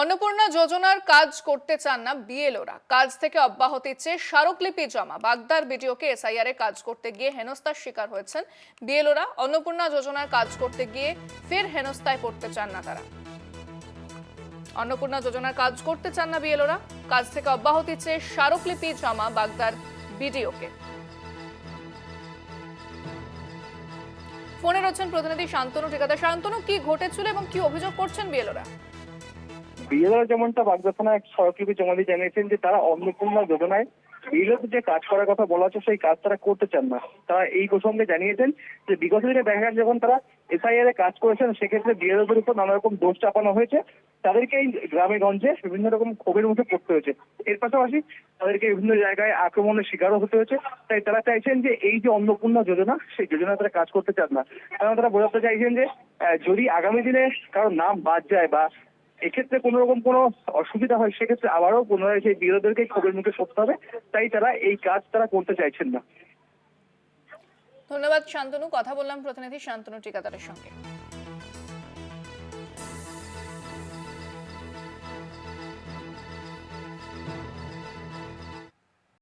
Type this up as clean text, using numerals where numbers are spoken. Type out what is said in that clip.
অন্নপূর্ণা যোজনার কাজ করতে চান না বিএলওরা, কাজ থেকে অব্যাহতি চেয়ে স্মারকলিপি জমা। বাগদার বিডিওকে এসআইআর এ কাজ করতে গিয়ে হেনস্থার শিকার হয়েছেন বিএলওরা। অন্নপূর্ণা যোজনার কাজ করতে গিয়ে ফের হেনস্থায় পড়তে চান না তারা। অন্নপূর্ণা যোজনার কাজ করতে চান না বিএলওরা, কাজ থেকে অব্যাহতি চেয়ে স্মারকলিপি জমা বাগদার বিডিওকে। ফোনে রয়েছেন প্রতিনিধি শান্তনু ঠিকাদার। শান্তনু, কি ঘটেছিল এবং কি অভিযোগ করছেন বিএলওরা? বিএলওরা যেমনটা বাগদা থানায় এক স্মারকলিপি জমা দিয়ে জানিয়েছেন যে তারা অন্নপূর্ণা যোজনায় বিএলওদের যে কাজ করার কথা বলা হচ্ছে সেই কাজ তারা করতে চান না। তারা এই প্রসঙ্গে জানিয়েছেন যে বিগত দিনে দেখা গেছে যখন তারা এসআইআর এ কাজ করেছেন সেক্ষেত্রে বিএলওদের উপর নানা রকম দোষ চাপানো হয়েছে, তাদেরকে এই গ্রামে গঞ্জে বিভিন্ন রকম ক্ষোভের মুখে পড়তে হয়েছে। এর পাশাপাশি তাদেরকে বিভিন্ন জায়গায় আক্রমণের শিকারও হতে হয়েছে। তাই তারা চাইছেন যে এই যে অন্নপূর্ণা যোজনা সেই যোজনা তারা কাজ করতে চান না। কারণ তারা বোঝাতে চাইছেন যে যদি আগামী দিনে কারো নাম বাদ যায় বা এক্ষেত্রে কোনো রকম কোনো অসুবিধা হয় সেক্ষেত্রে আবারও পুনরায় সেই বিরোধীদেরকে ক্ষোভের মুখে পড়তে হবে। তাই তারা এই কাজ তারা করতে চাইছেন না। ধন্যবাদ শান্তনু, কথা বললাম প্রতিনিধি শান্তনু ঠিকাদারের সঙ্গে।